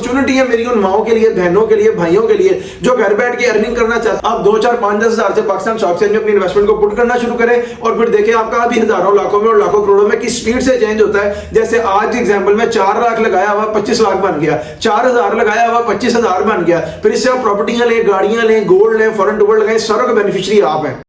Opportunity है मेरी उन माओं के लिए, बहनों के लिए, भाइयों के लिए जो घर बैठ के अर्निंग करना चाहते हैं। आप 2, 4, 5, 10 हजार से पाकिस्तान स्टॉक एक्सचेंज में अपनी इन्वेस्टमेंट को पुट करना शुरू करें और फिर देखें आपका अभी हजारों, लाखों में और लाखों करोड़ों में किस स्पीड से चेंज होता है। जैसे आज एग्जांपल में 4 लाख लगाया हुआ 25 लाख बन गया, 4000 लगाया हुआ 25,000 बन गया। फिर इससे आप प्रॉपर्टियां लें, गाड़ियां लें, गोल्ड लें, फॉरेन गोल्ड लगाएं, सारों का बेनिफिशियरी आप हैं।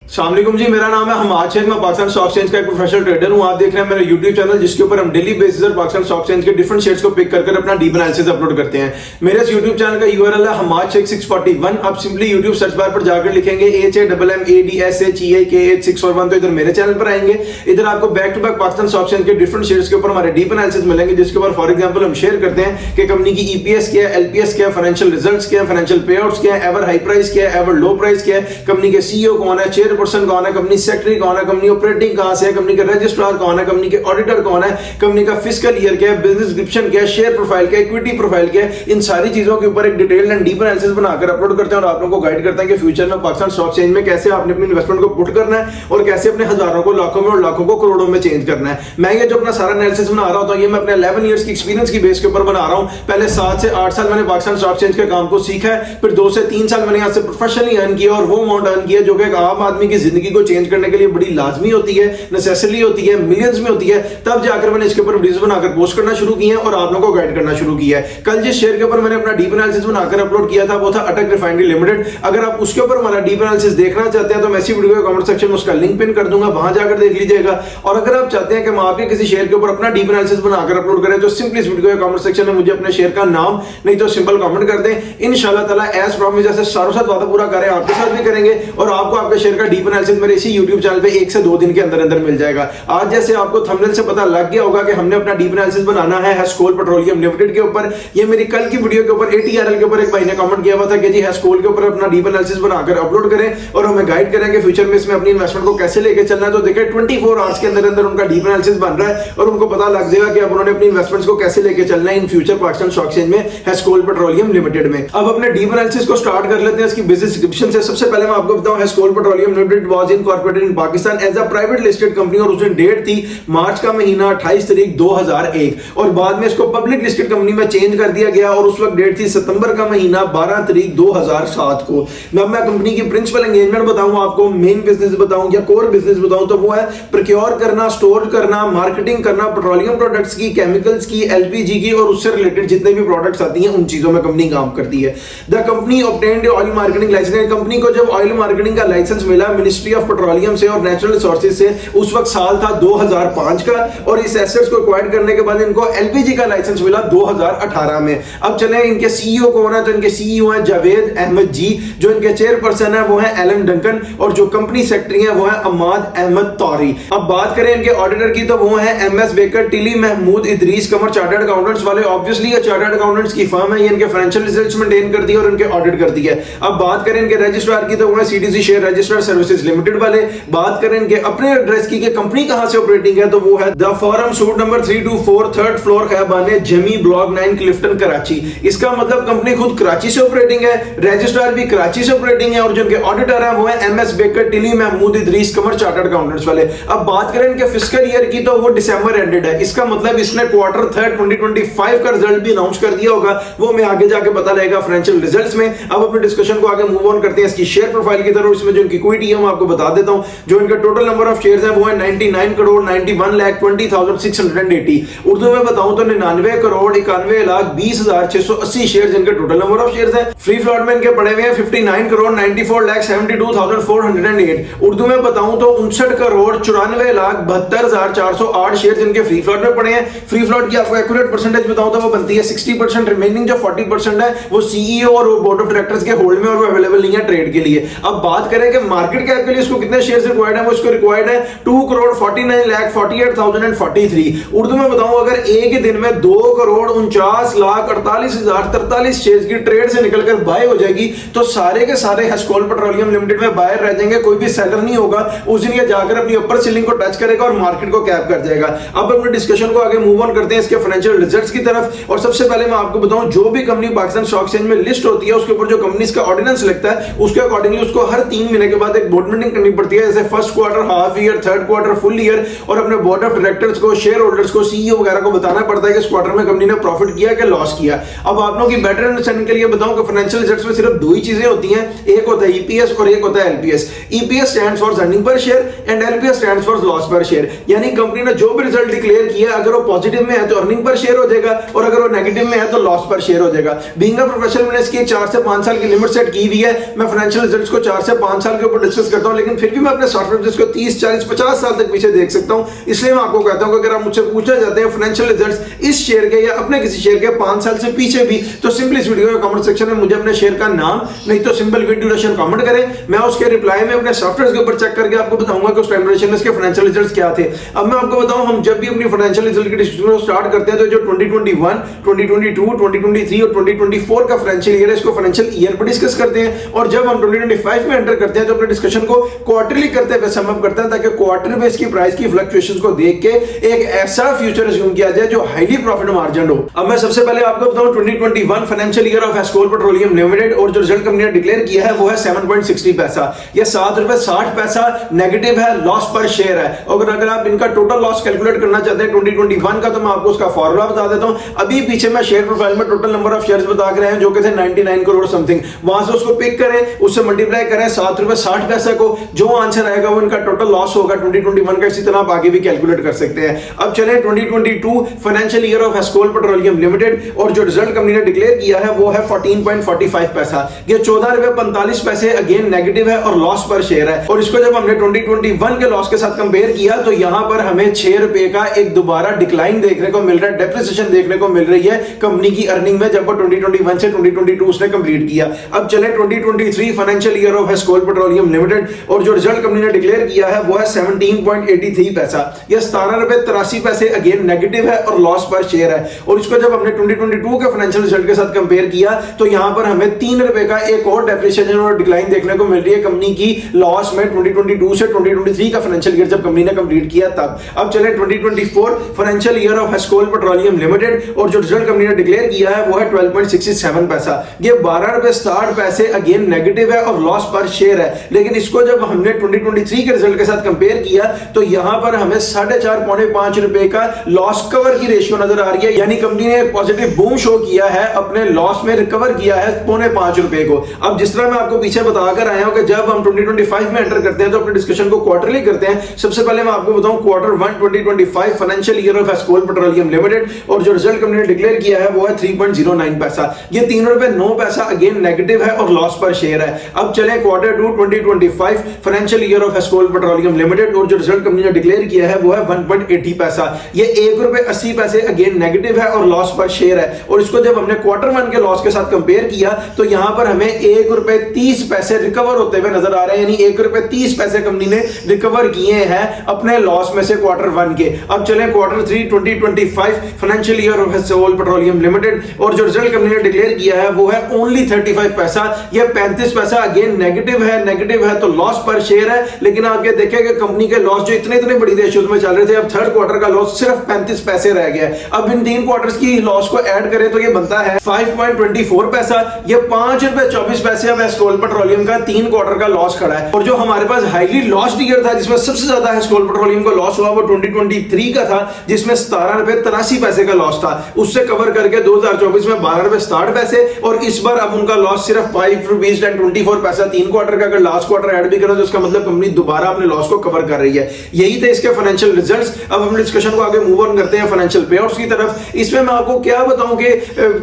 अस्सलाम वालेकुम जी, मेरा नाम है हमाद शेख, मैं पाकिस्तान स्टॉक एक्सचेंज का एक प्रोफेशनल ट्रेडर हूं। आप देख रहे हैं मेरा YouTube चैनल जिसके ऊपर हम डेली बेसिस पर पाकिस्तान स्टॉक एक्सचेंज के डिफरेंट शेयर्स को पिक कर अपना डीप एनालिसिस अपलोड करते हैं। मेरे इस YouTube चैनल का URL है हमाद शेख 641। आप सिंपली YouTube सर्च बार पर जाकर लिखेंगे HAMMADSHEKH641 तो इधर मेरे चैनल पर आएंगे। इधर आपको back to back Pakistan stock exchange के डिफरेंट शेयर्स के ऊपर हमारे डीप एनालिसिस मिलेंगे, जिसके ऊपर फॉर एग्जांपल हम शेयर करते हैं कि कंपनी की EPS क्या है, LPS क्या है, फाइनेंशियल रिजल्ट्स क्या है, फाइनेंशियल पेआउट्स क्या है, एवर हाई प्राइस क्या है, एवर लो प्राइस क्या है, कंपनी के CEO कौन है, चेयरपर्सन कौन है, कंपनी सेक्रेटरी कौन है, कंपनी ऑपरेटिंग कहां से है, कंपनी के रजिस्ट्रार कौन है, कंपनी के ऑडिटर कौन है, कंपनी का फिस्कल ईयर क्या है, बिजनेस डिस्क्रिप्शन क्या है, शेयर प्रोफाइल क्या है, इक्विटी प्रोफाइल क्या है। इन सारी चीजों के ऊपर एक डिटेल्ड एंड डीप एनालिसिस बनाकर अपलोड करते हैं और आप लोगों को गाइड करते हैं कि फ्यूचर में पाकिस्तान स्टॉक एक्सचेंज में कैसे आपने अपनी इन्वेस्टमेंट को पुट करना है और कैसे अपने हजारों को, लाखों में और लाखों को करोड़ों में चेंज करना है। मैं ये जो अपना सारा एनालिसिस बना रहा हूं ये मैं अपने 11 इयर्स की एक्सपीरियंस की बेस के ऊपर बना रहा हूं। पहले 7 से 8 साल मैंने पाकिस्तान स्टॉक एक्सचेंज के काम को सीखा है, फिर 2 से 3 साल मैंने यहां से प्रोफेशनली अर्न किया और वो अमाउंट अर्न किया जो कि एक आम आदमी की जिंदगी को चेंज करने के लिए बड़ी लाजमी होती है, नेसेसरी होती है, मिलियंस में होती है। तब जाकर मैंने इसके ऊपर वीडियोस बनाकर पोस्ट करना शुरू किए हैं और आप लोगों को गाइड करना शुरू किया है। कल जिस शेयर के ऊपर मैंने अपना डीप एनालिसिस बनाकर अपलोड किया था वो था अटक रिफाइनरी लिमिटेड। अगर आप उसके ऊपर हमारा डीप एनालिसिस देखना चाहते हैं तो मैं इसी वीडियो के कमेंट सेक्शन में उसका लिंक पिन कर दूंगा, वहां जाकर देख लीजिएगा। और अगर आप चाहते हैं कि मैं आपके किसी शेयर के ऊपर अपना डीप एनालिसिस बनाकर अपलोड करें तो सिंपली इस वीडियो के कमेंट सेक्शन में मुझे अपने शेयर का नाम नहीं तो सिंपल कमेंट कर दें। इंशाल्लाह ताला एज प्रॉमिस जैसे सारों साथ वादा पूरा करें आपके साथ भी करेंगे और आपको आपके शेयर का डीप एनालिसिस मेरे इसी YouTube चैनल पे 1 से 2 दिन के अंदर मिल जाएगा। आज जैसे आपको थंबनेल से पता लग गया होगा कि हमने अपना डीप एनालिसिस बनाना है हेस्कोल पेट्रोलियम लिमिटेड के ऊपर। ये मेरी कल की वीडियो के ऊपर ATRL के ऊपर एक भाई ने कमेंट किया हुआ था कि जी हेस्कोल के ऊपर अपना डीप एनालिसिस बनाकर अपलोड करें और हमें गाइड करें कि फ्यूचर में इसमें अपनी इन्वेस्टमेंट को कैसे लेके चलना है। तो देखिए 24 आवर्स के अंदर उनका डीप एनालिसिस बन रहा है और उनको पता लग जाएगा कि अब उन्होंने अपनी इन्वेस्टमेंट्स को कैसे लेके चलना है in future Pakistan stock exchange में हेस्कोल पेट्रोलियम लिमिटेड में। अब अपने डीप एनालिसिस को स्टार्ट कर लेते हैं इसकी बिजनेस डिस्क्रिप्शन से। सबसे पहले मैं आपको बताऊं Hascol petroleum limited was incorporated in Pakistan as a private listed company और उसमें डेट थी मार्च का महीना 28 तारीख 2001 और बाद में इसको पब्लिक लिस्टेड कंपनी में चेंज कर दिया गया और उस वक्त डेट थी सितंबर का महीना 12 तारीख 2007 को। मैं कंपनी की प्रिंसिपल एंगेजमेंट बताऊं आपको, मेन बिजनेस बताऊं या कोर बिजनेस बताऊं तो वो है प्रोक्योर करना, स्टोर करना, मार्केटिंग करना पेट्रोलियम प्रोडक्ट्स की, केमिकल्स की, LPG की और उससे रिलेटेड जितने भी प्रोडक्ट्स आती हैं उन चीजों में कंपनी काम करती है। The company obtained oil marketing license. Company को जब ऑयल मार्केटिंग का लाइसेंस मिला मिनिस्ट्री ऑफ पेट्रोलियम से और नेचुरल रिसोर्सेज से, उस वक्त साल था 2005 का और इस एसेट्स को एक्वायर करने के बाद इनको LPG का लाइसेंस मिला 2018 में। अब चले इनके CEO कौन है तो इनके CEO हैं जावेद अहमद जी, जो इनके चेयरपर्सन है वो है एलन डंकन और जो कंपनी सेक्रेटरी है वो है अमाद अहमद तौरी। अब बात करें इनके ऑडिटर की तो वो है MS Baker Tilly Mahmood Idrees Qamar, chartered accountants वाले। ऑब्वियसली ये चार्टर्ड अकाउंटेंट्स की फर्म है, ये इनके फाइनेंशियल रिजल्ट्स मेंटेन करती है और इनके ऑडिट करती है। अब बात करें इनके रजिस्ट्रार की तो वो है CTC share registrar services limited वाले। बात करें इनके अपने एड्रेस की कंपनी कहां से ऑपरेटिंग है तो वो है the Forum suite number 324 third floor Khayabane Jami block 9 Clifton Karachi. इसका मतलब कंपनी खुद कराची से ऑपरेटिंग है, रजिस्ट्रार भी कराची से ऑपरेटिंग है और जिनके ऑडिटर है वो है MS Baker Tilly Mahmood Idrees Qamar, chartered accountants वाले। अब बात करें इनके फिस्कल ईयर की तो वो दिसंबर एंडेड है। इसका मतलब इसने क्वार्टर 3 2025 का रिजल्ट भी अनाउंस कर दिया होगा, वो मैं आगे जाके पता लगेगा फाइनेंशियल रिजल्ट्स में। अब अपने डिस्कशन को आगे मूव ऑन करते हैं इसकी शेयर प्रोफाइल की तरफ। इसमें जो इनकी इक्विटी है मैं आपको बता देता हूं। जो इनका टोटल नंबर ऑफ शेयर्स है वो है 99,91,20,680। उर्दू में बताऊं तो 99,91,20,680 शेयर्स इनके टोटल नंबर ऑफ शेयर्स है। फ्री फ्लोट में इनके पड़े हुए हैं 59,94,72,408। उर्दू में बताऊं तो 59,94,72,408 शेयर्स इनके फ्री फ्लोट में पड़े हैं। फ्री फ्लोट की आपको एक्यूरेट परसेंटेज बताऊं तो वो बनती है 60%। रिमेनिंग जो 40% है वो CEO और बोर्ड ऑफ डायरेक्टर्स के होल्ड में और वो अवेलेबल नहीं है ट्रेड के लिए। अब बात करें कि मार्केट कैप के लिए इसको कितने शेयर्स रिक्वायर्ड है, वो इसको रिक्वायर्ड है 2,49,48,043। उर्दू में बताऊं अगर एक ही दिन में 2,49,48,043 शेयर्स की ट्रेड से निकलकर बाय हो जाएगी तो सारे के सारे हेस्कोल पेट्रोलियम लिमिटेड में बायर रह जाएंगे, कोई भी सेलर नहीं होगा। उस दिन ये जाकर अपनी अपर सीलिंग को टच करेगा और मार्केट को कैप कर जाएगा। अब अपने डिस्कशन को आगे मूव ऑन करते हैं इसके फाइनेंशियल रिजल्ट्स की तरफ। और सबसे पहले मैं आपको बताऊं जो भी कंपनी पाकिस्तान स्टॉक एक्सचेंज में लिस्ट होती है उसके ऊपर जो कंपनीज का ऑर्डिनेंस लगता है उसके अकॉर्डिंगली उसको हर 3 महीने के बाद पहले बोर्ड मीटिंग करनी पड़ती है, जैसे first quarter, half year, third quarter, full year, और अपने बोर्ड ऑफ डायरेक्टर्स को, शेयर होल्डर्स को, सीईओ वगैरह को बताना पड़ता है कि इस क्वार्टर में कंपनी ने प्रॉफिट किया कि लॉस किया। अब आप लोगों की बेटर अंडरस्टैंडिंग के लिए बताऊं कि फाइनेंशियल रिजल्ट्स में सिर्फ दो ही चीजें होती हैं, एक होता है ईपीएस और एक होता है LPS. EPS stands for earning per share and LPS stands for loss पर शेयर। यानी कंपनी ने जो भी रिजल्ट डिक्लेयर किया, अगर वो पॉजिटिव में है तो अर्निंग पर शेयर हो जाएगा, और अगर वो नेगेटिव में है तो लॉस पर शेयर हो जाएगा। बीइंग अ प्रोफेशनल मैंने इसकी 4 से 5 साल की लिमिट सेट की हुई है। मैं फाइनेंशियल रिजल्ट्स को 4 से 5 साल के ऊपर डिस्कस करता हूं, लेकिन फिर भी मैं अपने सॉफ्टवेयर जिसको 30, 40, 50 साल तक पीछे देख सकता हूं। इसलिए मैं आपको कहता हूं कि अगर आप मुझसे पूछना चाहते हैं फाइनेंशियल रिजल्ट्स इस शेयर के या अपने किसी शेयर के 5 साल से पीछे भी, तो सिंपली इस वीडियो के कमेंट सेक्शन में मुझे अपने शेयर का नाम नहीं तो सिंपल विद ड्यूरेशन कमेंट करें। मैं उसके रिप्लाई में अपने सॉफ्टवेयर के ऊपर चेक करके आपको बताऊंगा कि उस टाइम ड्यूरेशन में इसके फाइनेंशियल रिजल्ट्स क्या थे। अब मैं आपको बताऊं, हम जब भी अपनी फाइनेंशियल रिजल्ट की डिस्कशन को स्टार्ट करते हैं तो जो 2021, 2022, 2023 और 2024 का फाइनेंशियल ईयर है, इसको फाइनेंशियल ईयर पर डिस्कस करते हैं। और जब हम 2025 में एंटर करते हैं तो अपने डिस्कशन को क्वार्टरली करते हुए सम अप करते हैं, ताकि क्वार्टर में इसकी प्राइस की फ्लक्चुएशंस को देख के एक ऐसा फ्यूचर अज्यूम किया जाए जो हाईली प्रॉफिट मार्जिन हो। अब मैं सबसे पहले आपको बताऊं 2021 financial year of Eskol petroleum limited, और जो रिजल्ट कंपनी ने डिक्लेयर किया है वो है 7.60 पैसा। ये 7 रुपए 60 पैसा नेगेटिव है, लॉस पर शेयर है। और अगर आप इनका टोटल लॉस कैलकुलेट करना चाहते हैं 2021 का, तो मैं आपको उसका फॉर्मूला बता देता हूं। अभी पीछे मैं शेयर प्रोफाइल में टोटल नंबर ऑफ शेयर्स बता के रहे हैं जो कि थे 99 करोड़ समथिंग। वहां से उसको पिक करें, उससे मल्टीप्लाई करें 7 रुपए 60 पैसा को, जो आंसर आएगा वो इनका टोटल लॉस होगा 2021 का। इसी तरह आप आगे भी कैलकुलेट कर सकते हैं। अब चलें 2022 financial year of Eskol petroleum limited, और जो रिजल्ट कंपनी ने डिक्लेयर किया है वो है 14.45 पैसा। ये 14 रुपए 45 पैसे अगेन नेगेटिव है और लॉस पर शेयर है। और इसको जब हमने 2021 के लॉस के साथ कंपेयर किया तो यहां पर हमें 6 रुपए का एक दोबारा डिक्लाइन देखने को मिल रहा है, डेप्रिसिएशन देखने को मिल रही है कंपनी की अर्निंग में, जब वो 2021 से 2022 उसने कंप्लीट किया। अब चले 2023 financial year of Eskol petroleum limited, और जो रिजल्ट कंपनी ने डिक्लेयर किया है वो है 17.83 पैसा। यह 17 रुपए 83 पैसे अगेन नेगेटिव है और लॉस पर शेयर है। और इसको जब हमने 2022 के फाइनेंशियल रिजल्ट के साथ कंपेयर किया तो यहां पर हमें 3 रुपए का एक और डेप्रिसिएशन और डिक्लाइन देखने को मिल रही है कंपनी की लॉस में 2022 से 2023 का फाइनेंशियल ईयर जब कंपनी ने कंप्लीट किया तब। अब चले 2024 financial year of Eskol petroleum limited, और जो रिजल्ट कंपनी ने डिक्लेयर किया है वो है 12.67 पैसा। ये 12 रुपए 60 पैसे अगेन नेगेटिव है और लॉस पर शेयर है। लेकिन इसको जब हमने 2023 के रिजल्ट के साथ कंपेयर किया तो यहां पर हमें 4.5 पौने 5 रुपए का लॉस कवर की रेशियो नजर आ रही है। यानी कंपनी ने एक पॉजिटिव बूम शो किया है, अपने लॉस में रिकवर किया है पौने 5 रुपए को। अब जिस तरह मैं आपको पीछे बताकर आया हूं कि जब हम 2025 में एंटर करते हैं तो अपने डिस्कशन को क्वार्टरली करते हैं। सबसे पहले मैं आपको बताऊं quarter 1 2025 financial year of Eskol petroleum limited, और जो रिजल्ट कंपनी ने डिक्लेयर किया है वो है 3.09 पैसा। ये 3 रुपए 9 पैसा अगेन नेगेटिव है और लॉस पर शेयर है। अब चले quarter 2 2025 financial year of Eskol petroleum limited, और जो रिजल्ट कंपनी ने डिक्लेयर किया है वो है 1.80 पैसा। ये 1 रुपए 80 पैसे अगेन नेगेटिव है और लॉस पर शेयर है। और इसको जब हमने क्वार्टर 1 के लॉस के साथ कंपेयर किया तो यहां पर हमें 1 रुपए 30 पैसे रिकवर होते हुए नजर आ रहे हैं। यानी 1 रुपए 30 पैसे कंपनी ने रिकवर किए हैं अपने लॉस में से क्वार्टर 1 के। अब चलें quarter 3 2025 financial year of Eskol petroleum limited, और जो रिजल्ट कंपनी ने डिक्लेयर किया है वो है ओनली 35 पैसा। ये 35 पैसा अगेन नेगेटिव है तो लॉस पर शेयर है। लेकिन आप ये देखेंगे कंपनी के लॉस जो इतने बड़ी रेशियोज में चल रहे थे, अब थर्ड क्वार्टर का लॉस सिर्फ 35 पैसे रह गया है। अब इन 3 क्वार्टर्स की लॉस को ऐड करें तो ये बनता है 5.24 पैसा। ये 5 रुपए 24 पैसे अब एस्कोल पेट्रोलियम का 3 क्वार्टर का लॉस खड़ा है। और जो हमारे पास हाईली लॉस ईयर था जिसमें सबसे ज्यादा एस्कोल पेट्रोलियम को लॉस हुआ वो 2023 का था, जिसमें 17 रुपए 83 पैसे का लॉस था। उससे कवर करके 2024 में 12 रुपए 60 पैसे, और इस बार अब उनका लॉस सिर्फ 5 रुपीज 24 पैसा 3 क्वार्टर का। अगर लास्ट क्वार्टर ऐड भी करें तो इसका मतलब कंपनी दोबारा अपने लॉस को कवर कर रही है। यही थे इसके फाइनेंशियल रिजल्ट्स। अब हम डिस्कशन को आगे मूव ऑन करते हैं फाइनेंशियल पे आउट्स की तरफ। इसमें मैं आपको क्या बताऊं कि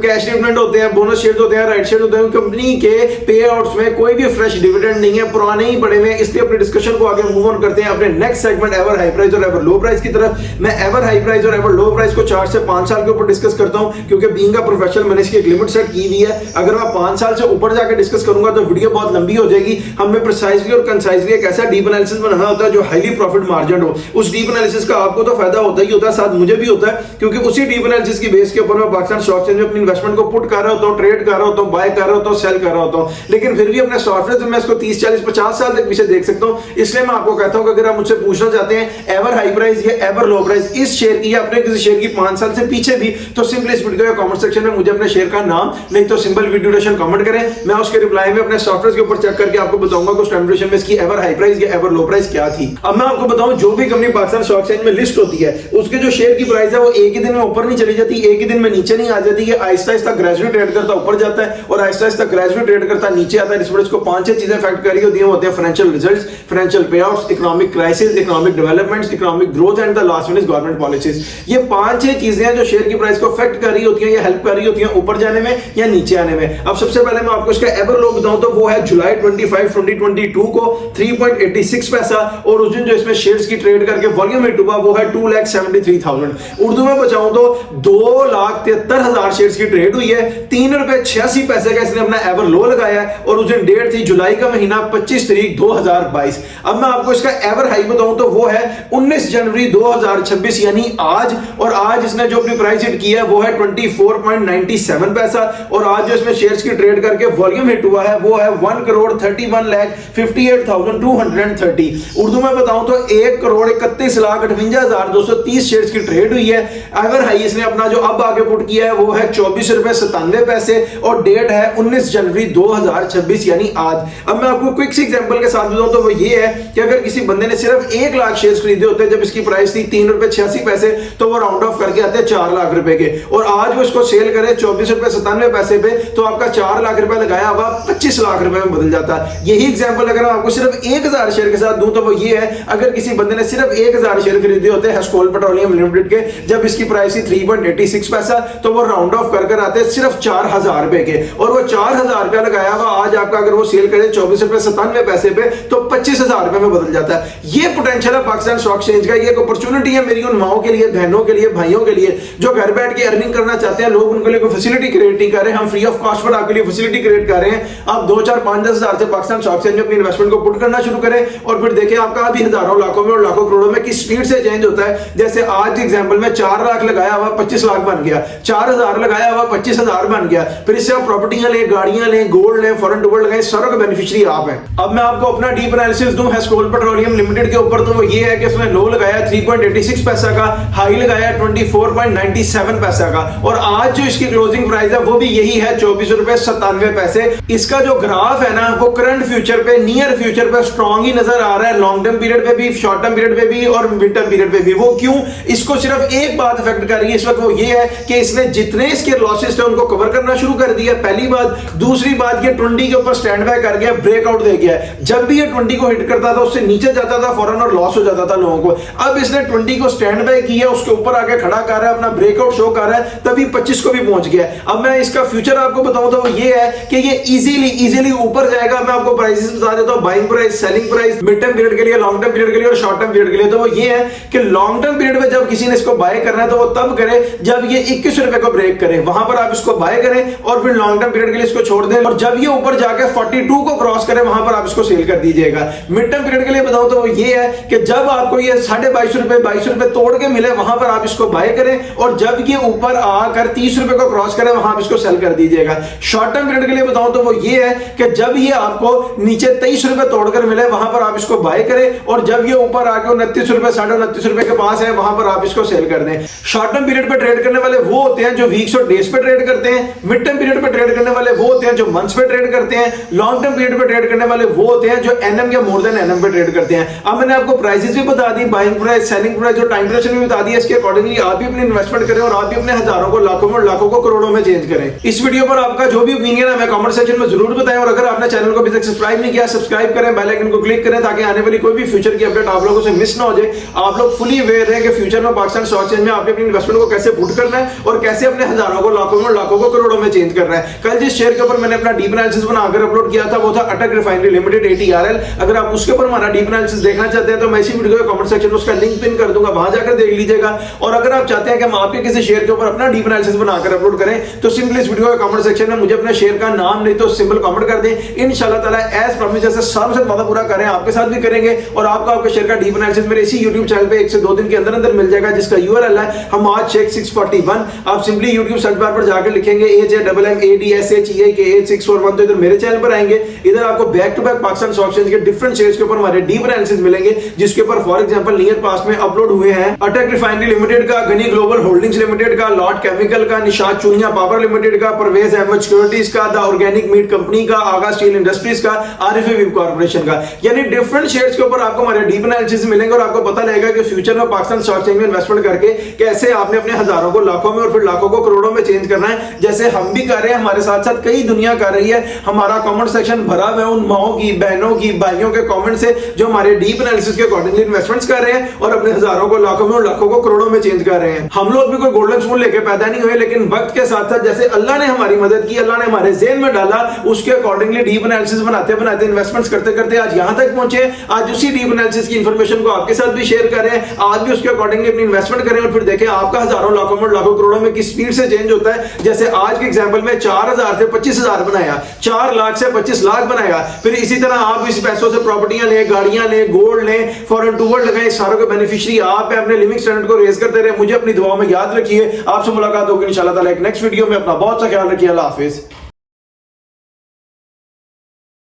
कैश डिविडेंड होते हैं, बोनस शेयर होते हैं, राइट शेयर होते हैं। कंपनी के पे आउट्स में कोई भी फ्रेश डिविडेंड नहीं है, पुराने ही पड़े हुए हैं। इसलिए अपने डिस्कशन को आगे मूव ऑन करते हैं अपने next segment ever high price और एवर लो प्राइस की तरफ। मैं एवर हाई प्राइस और एवर लो प्राइस को 4 से 5 साल के ऊपर डिस्कस करता हूं, क्योंकि बीइंग अ प्रोफेशनल मैंने इसकी एक लिमिट सेट की हुई है। अगर मैं 5 साल से ऊपर जाकर डिस्कस करूंगा तो वीडियो बहुत लंबी हो जाएगी। हमें प्रिसाइजली और कंसाइजली एक ऐसा डीप एनालिसिस बनाना होता है जो हाईली प्रॉफिट मार्जिन हो। उस डीप एनालिसिस का आपको तो फायदा होता ही होता है, साथ मुझे भी होता है, क्योंकि उसी डीप एनालिसिस की बेस के ऊपर मैं पाकिस्तान स्टॉक एक्सचेंज में अपनी इन्वेस्टमेंट को पुट कर रहा होता हूं, ट्रेड कर रहा होता हूं, बाय कर रहा होता हूं, सेल कर रहा होता हूं। लेकिन फिर भी अपने सॉफ्टवेयर में इसको 30, 40, 50 साल तक पीछे देख सकता हूं। इसलिए मैं आपको कहता हूं कि अगर आप मुझसे पूछना चाहते हैं एवर हाई प्राइस या एवर लो प्राइस इस शेयर की या अपने किसी शेयर की 5 साल से पीछे भी, तो सिंपली इस वीडियो के कमेंट सेक्शन में मुझे अपने शेयर का नाम नहीं तो सिंपल वीडियो ड्यूरेशन कमेंट करें। मैं उसके रिप्लाई में अपने सॉफ्टवेयर के ऊपर चेक करके आपको बताऊंगा कि उस टाइम ड्यूरेशन में इसकी एवर हाई प्राइस या एवर लो प्राइस क्या थी। अब मैं आपको बताऊं, जो भी कंपनी पाकिस्तान स्टॉक एक्सचेंज में लिस्ट होती है उसके जो शेयर की प्राइस है वो एक ही दिन में ऊपर नहीं चली जाती, एक ही दिन में नीचे नहीं आ जाती, ये आहिस्ता आहिस्ता ग्रेजुअली ट्रेड करता ऊपर जाता है और आहिस्ता आहिस्ता ग्रेजुअली ट्रेड करता नीचे आता है। इस वजह इसको 5-6 चीजें इफेक्ट करी होती हैं, होते हैं financial results, financial पेआउट्स, economic crisis, economic developments, economic growth and the last one is government policies. ये 5-6 चीजें हैं जो शेयर की प्राइस को अफेक्ट कर रही होती हैं या हेल्प कर रही होती हैं ऊपर जाने में या नीचे आने में। अब सबसे पहले मैं आपको इसका एवर लो बताऊं तो वो है जुलाई 25, 2022 को 3.86 पैसा और उस दिन जो इसमें शेयर्स की ट्रेड करके वॉल्यूम हिट हुआ वो है 2,73,000। उर्दू में बचाऊं तो 2,73,000 शेयर्स की ट्रेड हुई है, 3 रुपए 86 पैसे का इसने अपना एवर लो लगाया है और उस दिन डेट थी जुलाई का महीना 25 तारीख 2022। अब मैं आपको इसका एवर हाई बताऊं तो वो है 19 जनवरी 2026 यानी आज, और आज इसने जो अपनी प्राइस हिट की है वो है 24.97 पैसा और आज जो इसमें शेयर्स की ट्रेड करके वॉल्यूम हिट हुआ है वो है 1,31,58,230। उर्दू में बताऊं तो 1,31,58,230 शेयर्स की ट्रेड हुई है। एवर हाई इसने अपना जो अब आगे पुट किया है वो है 24 रुपए 97 पैसे और डेट है 19 जनवरी 2026 यानी आज। अब मैं आपको क्विक सी एग्जांपल के साथ बताऊं तो वो ये है कि अगर किसी बंदे ने सिर्फ 1 लाख शेयर्स खरीदे होते जब इसकी प्राइस थी 3 रुपए 86 पैसे तो वो राउंड ऑफ करके आते 4 लाख रुपए के, और आज वो इसको सेल करे 24 रुपए 97 पैसे पे तो आपका 4 लाख रुपए लगाया हुआ 25 लाख रुपए में बदल जाता है। यही एग्जांपल अगर मैं आपको सिर्फ 1000 शेयर के साथ दूं तो वो ये है, अगर किसी बंदे ने सिर्फ 1000 शेयर खरीदे होते हेस्कोल पेट्रोलियम लिमिटेड के जब इसकी प्राइस थी 3.86 पैसा तो वो राउंड ऑफ कर आते सिर्फ 4000 रुपए के, और वो 4000 रुपया लगाया हुआ आज आपका अगर वो सेल करे 24 रुपए 97 पैसे पे तो 25,000 रुपए में बदल जाता है। ये पोटेंशियल है पाकिस्तान स्टॉक एक्सचेंज का, ये एक अपॉर्चुनिटी है मेरी उन माओं के लिए, बहनों के लिए, भाइयों के लिए जो घर बैठ के अर्निंग करना चाहते हैं। लोग उनके लिए कोई फैसिलिटी क्रिएट नहीं कर रहे, हम फ्री ऑफ कॉस्ट पर आपके लिए फैसिलिटी क्रिएट कर रहे हैं। आप 2, 4, 5, 10 हजार से पाकिस्तान स्टॉक एक्सचेंज में अपनी इन्वेस्टमेंट को पुट करना शुरू करें और फिर देखें आपका अभी हजारों लाखों में और लाखों करोड़ों में किस स्पीड से चेंज होता है। जैसे आज एग्जांपल में 4 लाख लगाया हुआ 25 लाख बन गया, 4000 लगाया हुआ 25,000 बन गया, फिर इससे आप प्रॉपर्टियां लें, गाड़ियां लें, गोल्ड लें, फॉरेन टूर लगाएं, सारों का बेनिफिशियरी आप हैं। अब मैं आपको अपना डीप एनालिसिस दूं हेस्कोल पेट्रोलियम लिमिटेड के ऊपर तो वो ये है कि उसने लो लगाया 3.86 पैसा का, हाई लगाया 24.97 पैसा का और आज जो इसकी क्लोजिंग प्राइस है वो भी यही है 24 रुपए 97 पैसे। इसका जो ग्राफ है ना वो करंट फ्यूचर पे, नियर फ्यूचर पे स्ट्रांग ही नजर आ रहा है, लॉन्ग टर्म पीरियड पे भी, शॉर्ट टर्म पीरियड पे भी और मिड टर्म पीरियड पे भी। वो क्यों? इसको सिर्फ एक बात इफेक्ट कर रही है इस वक्त, वो ये है कि इसने जितने इसके लॉसेस थे उनको कवर करना शुरू कर दिया, पहली बात। दूसरी बात ये 20 के ऊपर स्टैंड बाय कर गया, ब्रेकआउट दे गया। जब भी ये 20 को हिट करता था उससे नीचे जाता था फौरन और लॉस हो जाता था लोगों को। अब इसने 20 को स्टैंड बाय किया, उसके ऊपर आके खड़ा कर रहा है, अपना ब्रेकआउट शो कर रहा है, तभी 25 को भी पहुंच गया। अब मैं इसका फ्यूचर आपको बताऊं तो वो ये है कि ये इजीली ऊपर जाएगा। मैं आपको प्राइसेस बता देता हूं, buying price, selling price, mid term period के लिए, लॉन्ग टर्म पीरियड के लिए और शॉर्ट टर्म पीरियड के लिए। तो वो ये है कि लॉन्ग टर्म पीरियड में जब किसी ने इसको बाय करना है तो वो तब करे जब ये 21 रुपए को ब्रेक करे, वहां पर आप इसको बाय करें और फिर लॉन्ग टर्म पीरियड के लिए इसको छोड़ दें, और जब ये ऊपर जाके 42 को क्रॉस करे वहां पर आप इसको सेल कर दीजिएगा। मिड टर्म पीरियड के लिए बताऊं तो वो ये है कि जब आपको ये 22.5 रुपए 22 रुपए तोड़ के मिले वहां पर आप इसको बाय करें और जब ये ऊपर आकर 30 रुपए को क्रॉस करे वहां आप इसको सेल कर दीजिएगा। शॉर्ट टर्म पीरियड के लिए बताऊं तो वो ये है कि जब ये आपको नीचे 23 रुपए तोड़कर मिले वहां पर आप इसको बाय करें और जब ये ऊपर आके 29 रुपए 29.5 रुपए के पास है वहां पर आप इसको सेल कर दें। शॉर्ट टर्म पीरियड पे ट्रेड करने वाले वो होते हैं जो वीक्स और डेज पे ट्रेड करते हैं, मिड टर्म पीरियड पे ट्रेड करने वाले वो होते हैं जो मंथ्स पे ट्रेड करते हैं, लॉन्ग टर्म पीरियड पे ट्रेड करने वाले वो होते हैं जो एनएम या मोर देन एनएम पे ट्रेड करते हैं। अब मैंने आपको प्राइसेस भी बता दी, बाइंग प्राइस, सेलिंग प्राइस और टाइम ड्यूरेशन भी बता दी। इसके अकॉर्डिंगली आप भी अपनी इन्वेस्टमेंट करें और आप भी अपने हजारों को, लाखों में और लाखों को करोड़ों में चेंज करें। इस वीडियो पर आपका जो भी ओपिनियन है हमें कमेंट सेक्शन में जरूर बताएं और अगर आपने चैनल को अभी तक सब्सक्राइब नहीं किया सब्सक्राइब करें, बेल आइकन को क्लिक करें ताकि आने वाली कोई भी फ्यूचर की अपडेट आप लोगों से मिस ना हो जाए। आप लोग फुली अवेयर रहें कि फ्यूचर में पाकिस्तान स्टॉक एक्सचेंज में आपने अपनी इन्वेस्टमेंट को कैसे पुट करना है और कैसे अपने हजारों को, लाखों में और लाखों को करोड़ों में चेंज करना है। कल जिस शेयर के ऊपर मैंने अपना डीप एनालिसिस बनाकर अपलोड किया था वो था अटक रिफाइनरी लिमिटेड ATRL। अगर आप उसके ऊपर हमारा डीप एनालिसिस देखना चाहते हैं तो मैं इसी वीडियो के कमेंट सेक्शन में उसका लिंक पिन कर दूंगा, वहां जाकर देख लीजिएगा। और अगर आप चाहते हैं कि हम आपके किसी शेयर के ऊपर अपना डीप एनालिसिस बनाकर अपलोड करें तो सिंपली इस वीडियो के कमेंट सेक्शन में मुझे अपने शेयर का नाम नहीं तो सिंपल कमेंट कर दें। इंशाल्लाह ताला एज प्रॉमिस जैसे सालों से वादा पूरा करें आपके साथ भी करेंगे और आपको आपके शेयर का डीप एनालिसिस मेरे इसी YouTube चैनल पे 1 से 2 दिन के अंदर अंदर मिल जाएगा जिसका URL है हमाद शेख 641। आप सिंपली YouTube सर्च बार पर जाकर लिखेंगे HAMMADSHEIK8641 तो इधर मेरे चैनल पर आएंगे। इधर आपको back to back Pakistan stock exchange के डिफरेंट शेयर्स के ऊपर हमारे डीप एनालिसिस मिलेंगे जिसके ऊपर फॉर एग्जांपल नियर पास्ट में अपलोड हुए हैं अटक रिफाइनरी लिमिटेड का, गनी ग्लोबल होल्डिंग्स लिमिटेड का, लॉट केमिकल का, निशाद चूनिया पावर लिमिटेड का, परवेज अहमद सिक्योरिटीज का, द ऑर्गेनिक मीट कंपनी का, आगा स्टील इंडस्ट्रीज का, आरिफ वेब कॉर्पोरेशन का। यानी डिफरेंट शेयर्स के ऊपर आपको हमारे डीप एनालिसिस मिलेंगे और आपको पता लगेगा कि फ्यूचर में पाकिस्तान स्टॉक एक्सचेंज में इन्वेस्टमेंट करके कैसे आपने अपने हजारों को लाखों में और फिर लाखों को करोड़ों में चेंज करना है, जैसे हम भी कर रहे हैं, हमारे साथ साथ कई दुनिया कर रही है। हमारा कमेंट सेक्शन भरा हुआ है उन माओं की, बहनों की, भाइयों के कमेंट से जो हमारे डीप एनालिसिस के अकॉर्डिंगली इन्वेस्टमेंट्स कर रहे हैं और अपने हजारों को लाखों में और लाखों को करोड़ों में चेंज कर रहे हैं। हम लोग भी कोई गोल्डन स्पून लेके पैदा नहीं हुए, लेकिन वक्त के साथ साथ जैसे अल्लाह ने हमारी मदद की, अल्लाह ने हमारे ज़हन में डाला, उसके अकॉर्डिंगली डीप एनालिसिस बनाते बनाते इन्वेस्टमेंट्स करते करते आज यहां तक पहुंचे। आज उसी डीप एनालिसिस की इंफॉर्मेशन को आपके साथ भी शेयर करें, आज भी उसके अकॉर्डिंगली अपनी इन्वेस्टमेंट करें और फिर देखें आपका हजारों लाखों में लाखों करोड़ों में किस स्पीड से चेंज होता है। जैसे आज के एग्जांपल में 4000 से 25000 बनाया, 4 लाख से 25 लाख बनाया, फिर इसी तरह आप इस पैसों से प्रॉपर्टियां लें, गाड़ियां लें, गोल्ड लें, फॉरेन टूर लगाएं, सारों के बेनिफिशियरी आप हैं। अपने लिविंग स्टैंडर्ड को रेज करते रहे। मुझे अपनी दुआओं में याद रखिए। आपसे मुलाकात होगी इंशाल्लाह ताला एक नेक्स्ट वीडियो में। अपना बहुत सा ख्याल रखिए। अल्लाह हाफिज।